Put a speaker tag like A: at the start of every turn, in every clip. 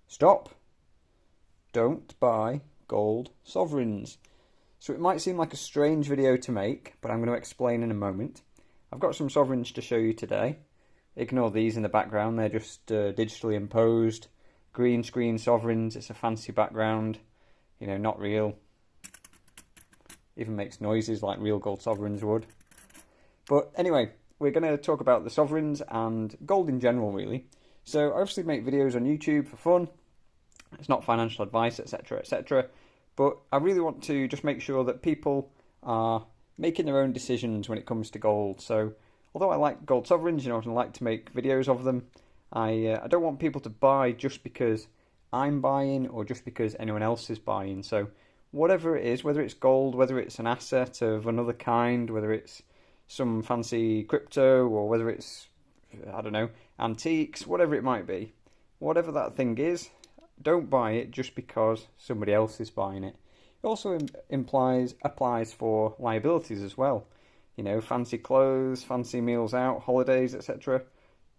A: Stop! Don't buy gold sovereigns. So it might seem like a strange video to make, but I'm going to explain in a moment. I've got some sovereigns to show you today. Ignore these in the background, they're just digitally imposed. Green screen sovereigns, it's a fancy background, not real. Even makes noises like real gold sovereigns would. But anyway, we're going to talk about the sovereigns and gold in general, really. So I obviously make videos on YouTube for fun. It's not financial advice, etc., etc. But I really want to just make sure that people are making their own decisions when it comes to gold. So although I like gold sovereigns, and I like to make videos of them, I don't want people to buy just because I'm buying or just because anyone else is buying. So whatever it is, whether it's gold, whether it's an asset of another kind, whether it's some fancy crypto or whether it's, I don't know, antiques, whatever it might be, whatever that thing is, don't buy it just because somebody else is buying it. It also applies for liabilities as well. Fancy clothes, fancy meals out, holidays, etc.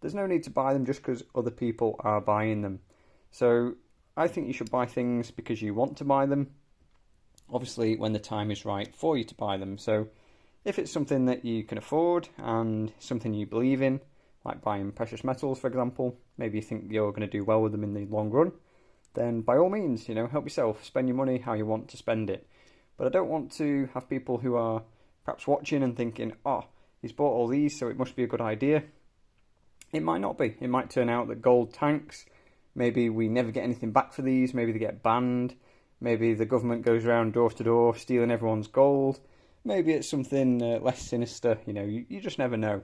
A: There's no need to buy them just because other people are buying them. So I think you should buy things because you want to buy them. Obviously, when the time is right for you to buy them. So if it's something that you can afford and something you believe in, like buying precious metals, for example, maybe you think you're going to do well with them in the long run, then by all means, help yourself, spend your money how you want to spend it. But I don't want to have people who are perhaps watching and thinking, oh, he's bought all these, so it must be a good idea. It might not be. It might turn out that gold tanks. Maybe we never get anything back for these. Maybe they get banned. Maybe the government goes around door to door stealing everyone's gold. Maybe it's something less sinister. You just never know.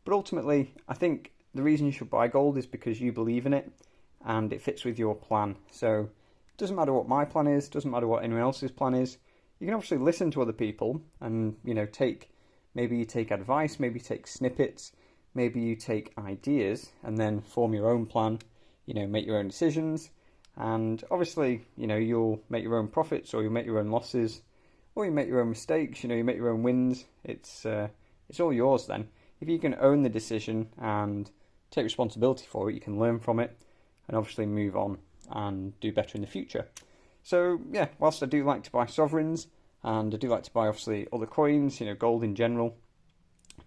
A: But ultimately, I think the reason you should buy gold is because you believe in it and it fits with your plan. So it doesn't matter what my plan is, doesn't matter what anyone else's plan is. You can obviously listen to other people and, maybe you take advice, maybe you take snippets, maybe you take ideas and then form your own plan, make your own decisions. And obviously, you'll make your own profits or you'll make your own losses or you make your own mistakes, you make your own wins. It's all yours then. If you can own the decision and take responsibility for it, you can learn from it and obviously move on and do better in the future. So yeah, whilst I do like to buy sovereigns and I do like to buy obviously other coins, gold in general,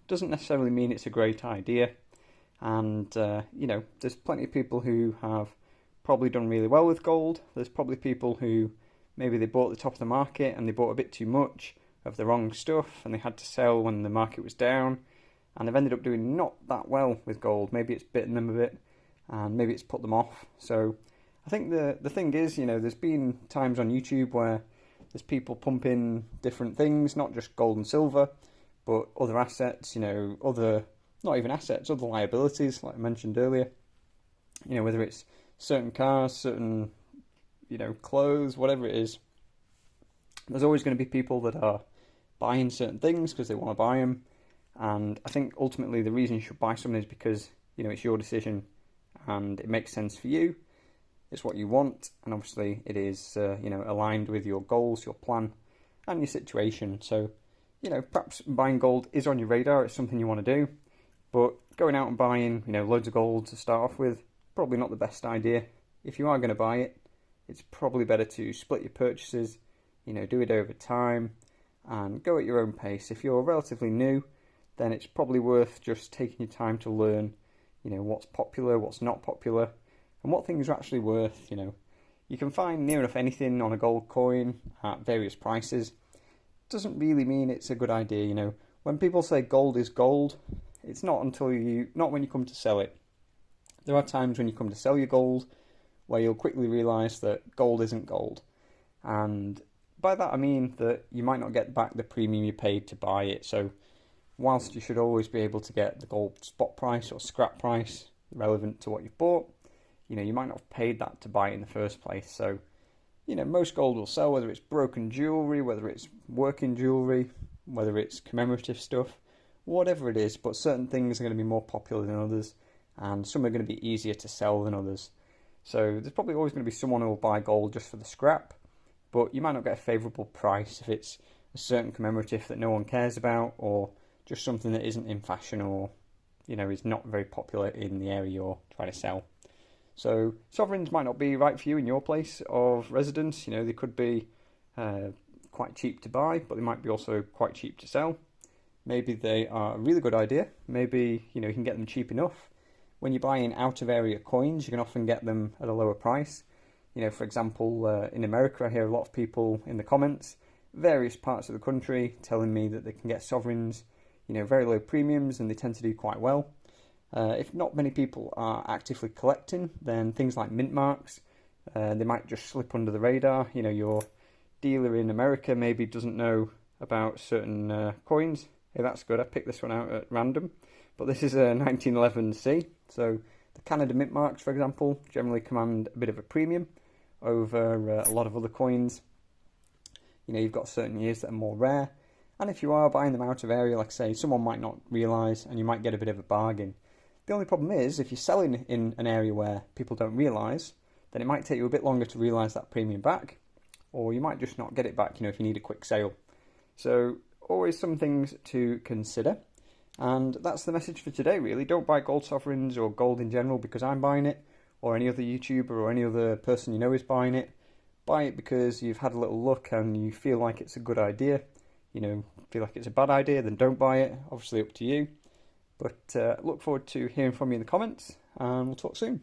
A: doesn't necessarily mean it's a great idea. And there's plenty of people who have probably done really well with gold. There's probably people who maybe they bought at the top of the market and they bought a bit too much of the wrong stuff and they had to sell when the market was down and they've ended up doing not that well with gold. Maybe it's bitten them a bit and maybe it's put them off. So I think the thing is, there's been times on YouTube where there's people pumping different things, not just gold and silver, but other assets, other, not even assets, other liabilities, like I mentioned earlier. Whether it's certain cars, certain, clothes, whatever it is. There's always going to be people that are buying certain things because they want to buy them. And I think ultimately the reason you should buy something is because, it's your decision and it makes sense for you. It's what you want. And obviously it is, aligned with your goals, your plan and your situation. So, perhaps buying gold is on your radar. It's something you want to do. But going out and buying, loads of gold to start off with, probably not the best idea. If you are going to buy it, it's probably better to split your purchases, do it over time and go at your own pace. If you're relatively new, then it's probably worth just taking your time to learn, what's popular, what's not popular, and what things are actually worth. You can find near enough anything on a gold coin at various prices. Doesn't really mean it's a good idea. When people say gold is gold, it's not not when you come to sell it. There are times when you come to sell your gold where you'll quickly realise that gold isn't gold. And by that I mean that you might not get back the premium you paid to buy it. So whilst you should always be able to get the gold spot price or scrap price relevant to what you've bought, you might not have paid that to buy it in the first place. So, most gold will sell, whether it's broken jewellery, whether it's working jewellery, whether it's commemorative stuff, whatever it is. But certain things are going to be more popular than others and some are going to be easier to sell than others. So there's probably always going to be someone who will buy gold just for the scrap, but you might not get a favourable price if it's a certain commemorative that no one cares about or just something that isn't in fashion or, is not very popular in the area you're trying to sell. So sovereigns might not be right for you in your place of residence. You know, they could be quite cheap to buy, but they might be also quite cheap to sell. Maybe they are a really good idea. Maybe, you know, you can get them cheap enough. When you're buying out of area coins, you can often get them at a lower price. You know, for example, in America, I hear a lot of people in the comments, various parts of the country, telling me that they can get sovereigns, you know, very low premiums, and they tend to do quite well. If not many people are actively collecting, then things like mint marks, they might just slip under the radar. You know, your dealer in America maybe doesn't know about certain coins. Hey, that's good. I picked this one out at random, but this is a 1911C. So the Canada mint marks, for example, generally command a bit of a premium over a lot of other coins. You know, you've got certain years that are more rare, and if you are buying them out of area, like I say, someone might not realise, and you might get a bit of a bargain. The only problem is, if you're selling in an area where people don't realise, then it might take you a bit longer to realise that premium back, or you might just not get it back, you know, if you need a quick sale. So always some things to consider. And that's the message for today, really. Don't buy gold sovereigns or gold in general because I'm buying it, or any other YouTuber or any other person you know is buying it. Buy it because you've had a little look and you feel like it's a good idea. You know, feel like it's a bad idea, then don't buy it. Obviously up to you. But look forward to hearing from you in the comments, and we'll talk soon.